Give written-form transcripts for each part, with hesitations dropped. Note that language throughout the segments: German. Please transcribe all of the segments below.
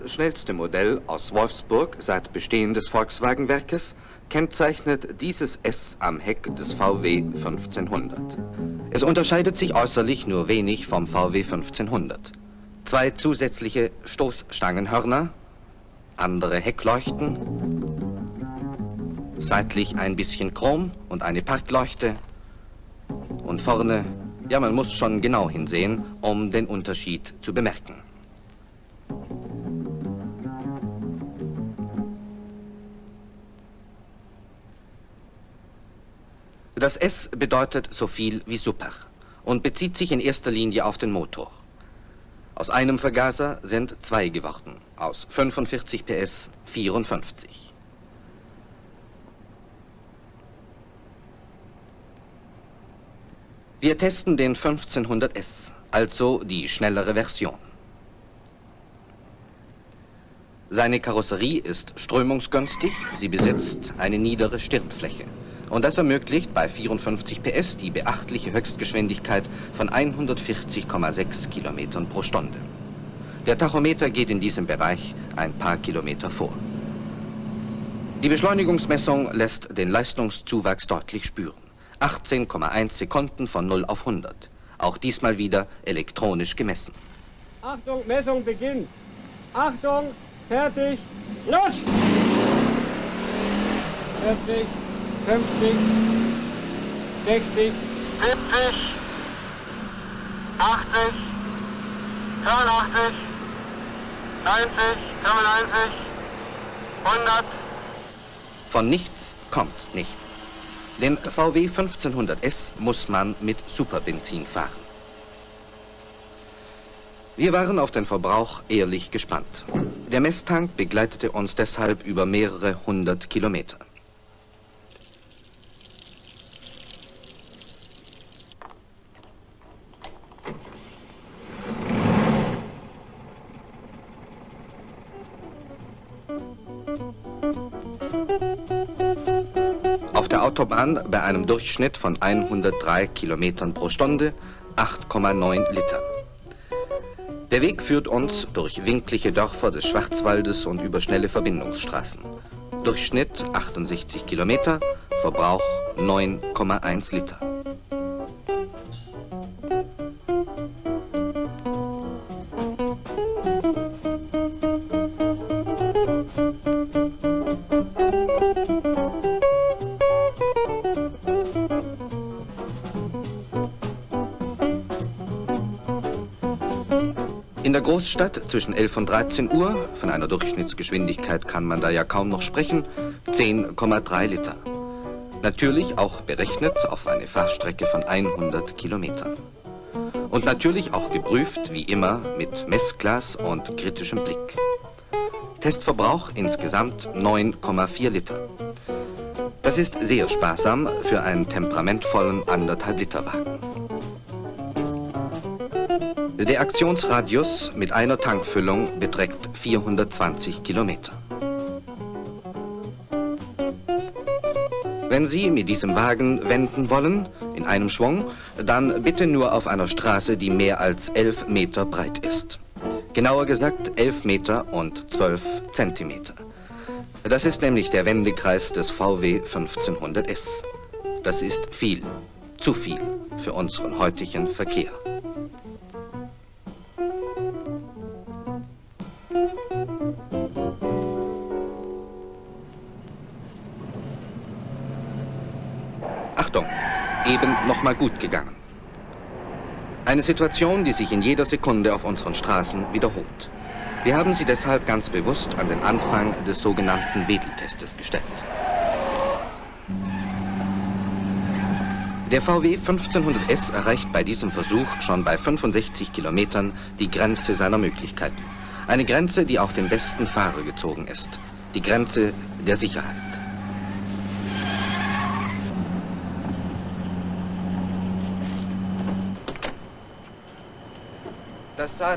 schnellste Modell aus Wolfsburg seit Bestehen des Volkswagen-Werkes kennzeichnet dieses S am Heck des VW 1500. Es unterscheidet sich äußerlich nur wenig vom VW 1500. 2 zusätzliche Stoßstangenhörner, andere Heckleuchten, seitlich ein bisschen Chrom und eine Parkleuchte und vorne, ja, man muss schon genau hinsehen, um den Unterschied zu bemerken. Das S bedeutet so viel wie Super und bezieht sich in erster Linie auf den Motor. Aus einem Vergaser sind 2 geworden, aus 45 PS 54. Wir testen den 1500S, also die schnellere Version. Seine Karosserie ist strömungsgünstig, sie besitzt eine niedere Stirnfläche. Und das ermöglicht bei 54 PS die beachtliche Höchstgeschwindigkeit von 140,6 Kilometern pro Stunde. Der Tachometer geht in diesem Bereich ein paar Kilometer vor. Die Beschleunigungsmessung lässt den Leistungszuwachs deutlich spüren. 18,1 Sekunden von 0 auf 100. Auch diesmal wieder elektronisch gemessen. Achtung, Messung beginnt. Achtung, fertig, los! 40, 50, 60, 70, 80, 85, 90, 95, 100. Von nichts kommt nichts. Den VW 1500S muss man mit Superbenzin fahren. Wir waren auf den Verbrauch ehrlich gespannt. Der Messtank begleitete uns deshalb über mehrere 100 Kilometer. Auf der Autobahn bei einem Durchschnitt von 103 Kilometern pro Stunde 8,9 Liter. Der Weg führt uns durch winklige Dörfer des Schwarzwaldes und über schnelle Verbindungsstraßen. Durchschnitt 68 Kilometer, Verbrauch 9,1 Liter. In der Großstadt zwischen 11 und 13 Uhr, von einer Durchschnittsgeschwindigkeit kann man da ja kaum noch sprechen, 10,3 Liter. Natürlich auch berechnet auf eine Fahrstrecke von 100 Kilometern. Und natürlich auch geprüft, wie immer, mit Messglas und kritischem Blick. Testverbrauch insgesamt 9,4 Liter. Das ist sehr sparsam für einen temperamentvollen 1,5 Liter Wagen. Der Aktionsradius mit einer Tankfüllung beträgt 420 Kilometer. Wenn Sie mit diesem Wagen wenden wollen, in einem Schwung, dann bitte nur auf einer Straße, die mehr als 11 Meter breit ist. Genauer gesagt 11 Meter und 12 Zentimeter. Das ist nämlich der Wendekreis des VW 1500S. Das ist viel, zu viel für unseren heutigen Verkehr. Achtung, eben noch mal gut gegangen. Eine Situation, die sich in jeder Sekunde auf unseren Straßen wiederholt. Wir haben sie deshalb ganz bewusst an den Anfang des sogenannten Wedeltestes gestellt. Der VW 1500S erreicht bei diesem Versuch schon bei 65 Kilometern die Grenze seiner Möglichkeiten. Eine Grenze, die auch dem besten Fahrer gezogen ist. Die Grenze der Sicherheit. Das sah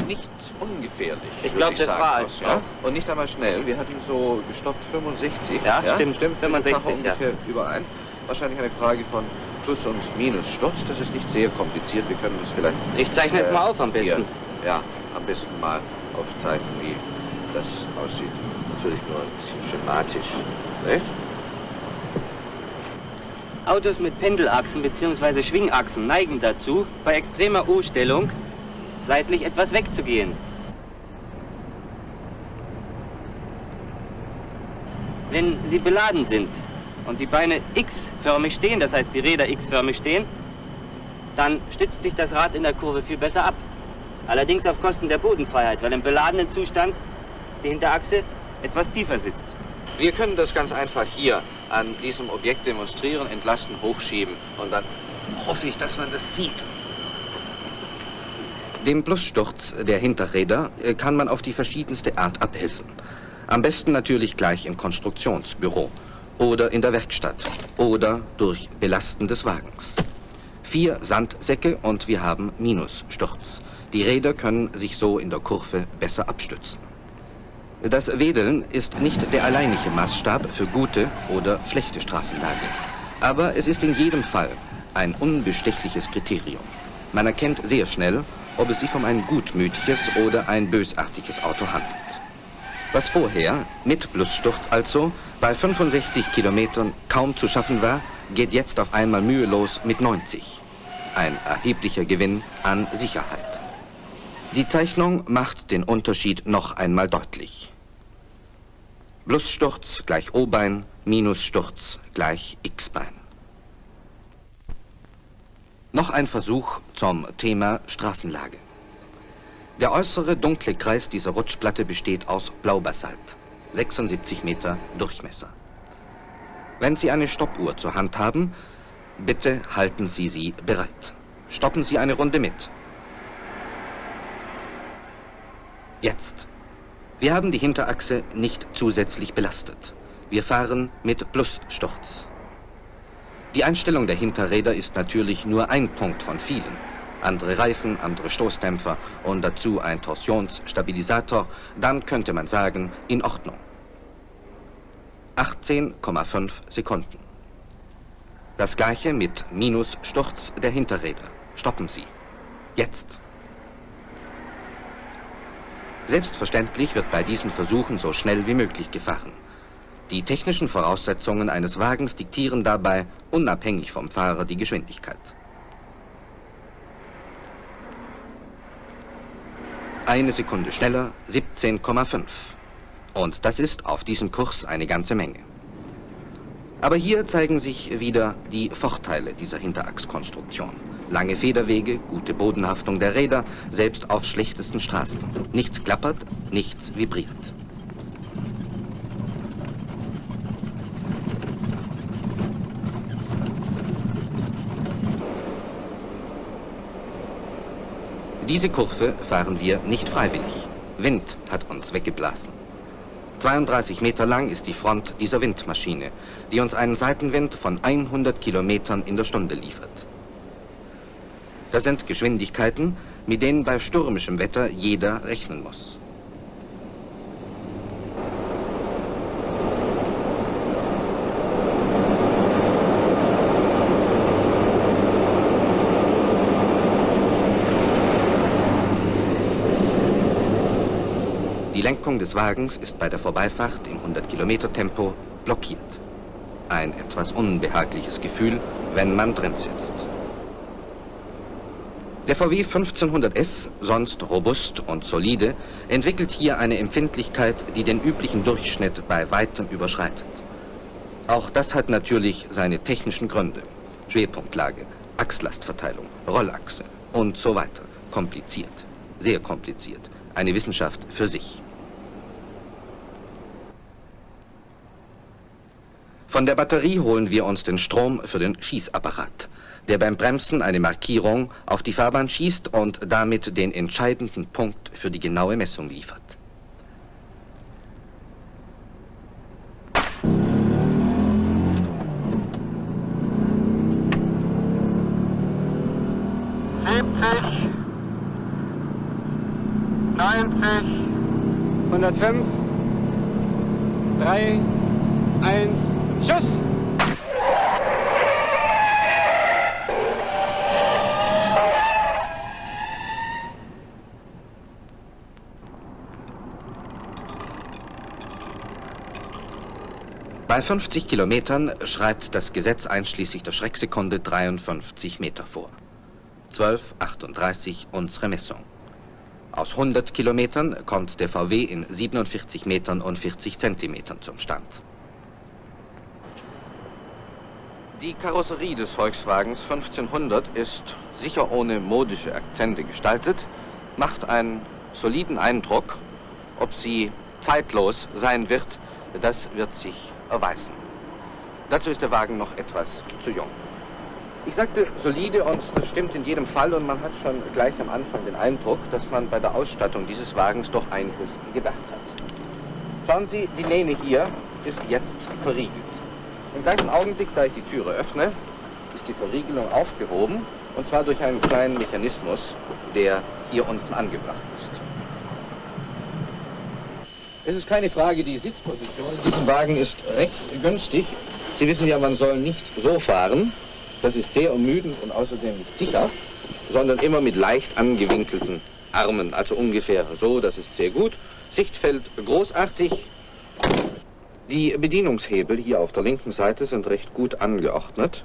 nicht ungefährlich. Ich glaube, das war es. Ja? Und nicht einmal schnell. Wir hatten so gestoppt 65. Ja, stimmt. 65, ja. Überein. Wahrscheinlich eine Frage von Plus- und Minussturz. Das ist nicht sehr kompliziert. Wir können das vielleicht... Ich zeichne es mal auf am besten. Hier, ja, am besten mal aufzeichnen, wie das aussieht. Natürlich nur ein bisschen schematisch. Nicht? Autos mit Pendelachsen bzw. Schwingachsen neigen dazu, bei extremer U-Stellung seitlich etwas wegzugehen. Wenn sie beladen sind und die Beine X-förmig stehen, das heißt die Räder X-förmig stehen, dann stützt sich das Rad in der Kurve viel besser ab. Allerdings auf Kosten der Bodenfreiheit, weil im beladenen Zustand die Hinterachse etwas tiefer sitzt. Wir können das ganz einfach hier an diesem Objekt demonstrieren, entlasten, hochschieben und dann hoffe ich, dass man das sieht. Dem Plussturz der Hinterräder kann man auf die verschiedenste Art abhelfen. Am besten natürlich gleich im Konstruktionsbüro oder in der Werkstatt oder durch Belasten des Wagens. 4 Sandsäcke und wir haben Minussturz. Die Räder können sich so in der Kurve besser abstützen. Das Wedeln ist nicht der alleinige Maßstab für gute oder schlechte Straßenlage. Aber es ist in jedem Fall ein unbestechliches Kriterium. Man erkennt sehr schnell, ob es sich um ein gutmütiges oder ein bösartiges Auto handelt. Was vorher, mit Plussturz also, bei 65 Kilometern kaum zu schaffen war, geht jetzt auf einmal mühelos mit 90. Ein erheblicher Gewinn an Sicherheit. Die Zeichnung macht den Unterschied noch einmal deutlich. Plussturz gleich O-Bein, Minussturz gleich X-Bein. Noch ein Versuch zum Thema Straßenlage. Der äußere dunkle Kreis dieser Rutschplatte besteht aus Blaubasalt, 76 Meter Durchmesser. Wenn Sie eine Stoppuhr zur Hand haben, bitte halten Sie sie bereit. Stoppen Sie eine Runde mit. Jetzt. Wir haben die Hinterachse nicht zusätzlich belastet. Wir fahren mit Plussturz. Die Einstellung der Hinterräder ist natürlich nur ein Punkt von vielen. Andere Reifen, andere Stoßdämpfer und dazu ein Torsionsstabilisator, dann könnte man sagen, in Ordnung. 18,5 Sekunden. Das gleiche mit Minussturz der Hinterräder. Stoppen Sie. Jetzt. Selbstverständlich wird bei diesen Versuchen so schnell wie möglich gefahren. Die technischen Voraussetzungen eines Wagens diktieren dabei unabhängig vom Fahrer die Geschwindigkeit. Eine Sekunde schneller, 17,5. Und das ist auf diesem Kurs eine ganze Menge. Aber hier zeigen sich wieder die Vorteile dieser Hinterachskonstruktion. Lange Federwege, gute Bodenhaftung der Räder, selbst auf schlechtesten Straßen. Nichts klappert, nichts vibriert. Diese Kurve fahren wir nicht freiwillig. Wind hat uns weggeblasen. 32 Meter lang ist die Front dieser Windmaschine, die uns einen Seitenwind von 100 Kilometern in der Stunde liefert. Das sind Geschwindigkeiten, mit denen bei stürmischem Wetter jeder rechnen muss. Die Lenkung des Wagens ist bei der Vorbeifahrt im 100-Kilometer-Tempo blockiert. Ein etwas unbehagliches Gefühl, wenn man drin sitzt. Der VW 1500S, sonst robust und solide, entwickelt hier eine Empfindlichkeit, die den üblichen Durchschnitt bei weitem überschreitet. Auch das hat natürlich seine technischen Gründe. Schwerpunktlage, Achslastverteilung, Rollachse und so weiter. Kompliziert, sehr kompliziert. Eine Wissenschaft für sich. Von der Batterie holen wir uns den Strom für den Schießapparat, der beim Bremsen eine Markierung auf die Fahrbahn schießt und damit den entscheidenden Punkt für die genaue Messung liefert. »70, 90, 105, 3, 1, Schuss! Bei 50 Kilometern schreibt das Gesetz einschließlich der Schrecksekunde 53 Meter vor. 12,38 unsere Messung. Aus 100 Kilometern kommt der VW in 47 Metern und 40 Zentimetern zum Stand. Die Karosserie des Volkswagens 1500 ist sicher ohne modische Akzente gestaltet, macht einen soliden Eindruck. Ob sie zeitlos sein wird, das wird sich erweisen. Dazu ist der Wagen noch etwas zu jung. Ich sagte solide und das stimmt in jedem Fall und man hat schon gleich am Anfang den Eindruck, dass man bei der Ausstattung dieses Wagens doch einiges gedacht hat. Schauen Sie, die Lehne hier ist jetzt verriegelt. Im gleichen Augenblick, da ich die Türe öffne, ist die Verriegelung aufgehoben und zwar durch einen kleinen Mechanismus, der hier unten angebracht ist. Es ist keine Frage, die Sitzposition in diesem Wagen ist recht günstig. Sie wissen ja, man soll nicht so fahren. Das ist sehr ermüdend und außerdem nicht sicher, sondern immer mit leicht angewinkelten Armen, also ungefähr so, das ist sehr gut. Sichtfeld großartig. Die Bedienungshebel hier auf der linken Seite sind recht gut angeordnet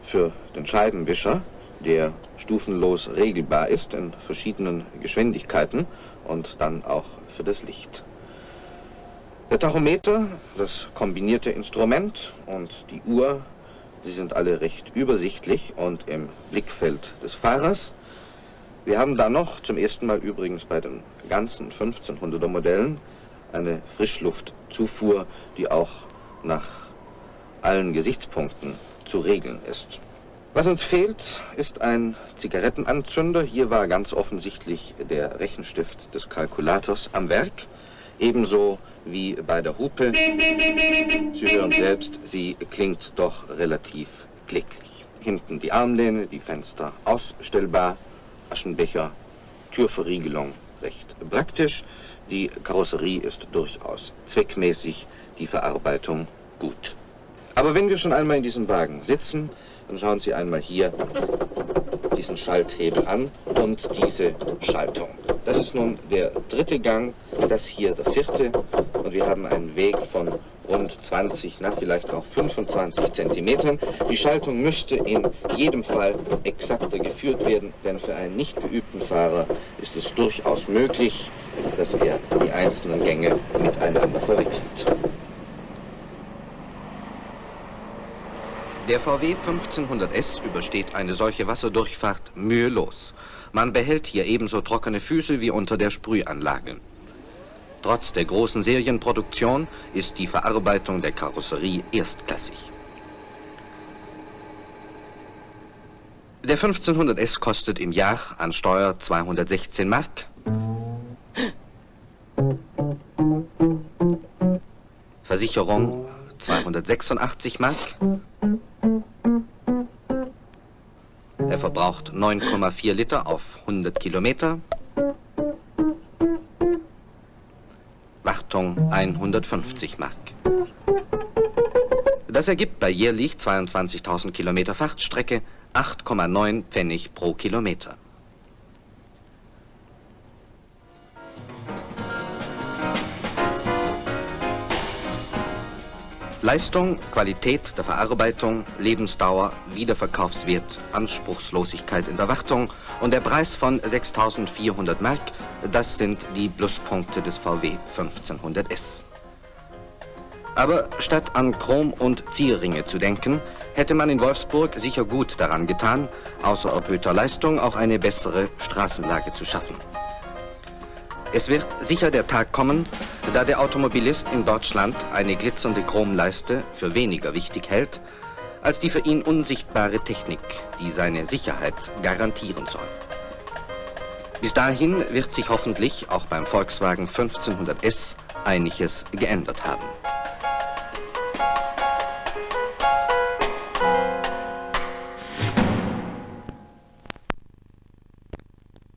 für den Scheibenwischer, der stufenlos regelbar ist in verschiedenen Geschwindigkeiten und dann auch für das Licht. Der Tachometer, das kombinierte Instrument und die Uhr, sie sind alle recht übersichtlich und im Blickfeld des Fahrers. Wir haben da noch, zum ersten Mal übrigens bei den ganzen 1500er Modellen, eine Frischluftzufuhr, die auch nach allen Gesichtspunkten zu regeln ist. Was uns fehlt, ist ein Zigarettenanzünder. Hier war ganz offensichtlich der Rechenstift des Kalkulators am Werk, ebenso wie bei der Hupe. Sie hören selbst, sie klingt doch relativ kläglich. Hinten die Armlehne, die Fenster ausstellbar, Aschenbecher, Türverriegelung recht praktisch. Die Karosserie ist durchaus zweckmäßig, die Verarbeitung gut. Aber wenn wir schon einmal in diesem Wagen sitzen, dann schauen Sie einmal hier diesen Schalthebel an und diese Schaltung. Das ist nun der dritte Gang, das hier der vierte und wir haben einen Weg von rund 20, vielleicht auch 25 Zentimetern. Die Schaltung müsste in jedem Fall exakter geführt werden, denn für einen nicht geübten Fahrer ist es durchaus möglich, dass er die einzelnen Gänge miteinander verwechselt. Der VW 1500S übersteht eine solche Wasserdurchfahrt mühelos. Man behält hier ebenso trockene Füße wie unter der Sprühanlage. Trotz der großen Serienproduktion ist die Verarbeitung der Karosserie erstklassig. Der 1500S kostet im Jahr an Steuer 216 Mark. Versicherung 286 Mark. Er verbraucht 9,4 Liter auf 100 Kilometer. Wartung 150 Mark. Das ergibt bei jährlich 22.000 Kilometer Fahrtstrecke 8,9 Pfennig pro Kilometer. Leistung, Qualität der Verarbeitung, Lebensdauer, Wiederverkaufswert, Anspruchslosigkeit in der Wartung und der Preis von 6.400 Mark, das sind die Pluspunkte des VW 1500S. Aber statt an Chrom- und Zierringe zu denken, hätte man in Wolfsburg sicher gut daran getan, außer erhöhter Leistung auch eine bessere Straßenlage zu schaffen. Es wird sicher der Tag kommen, da der Automobilist in Deutschland eine glitzernde Chromleiste für weniger wichtig hält, als die für ihn unsichtbare Technik, die seine Sicherheit garantieren soll. Bis dahin wird sich hoffentlich auch beim Volkswagen 1500S einiges geändert haben.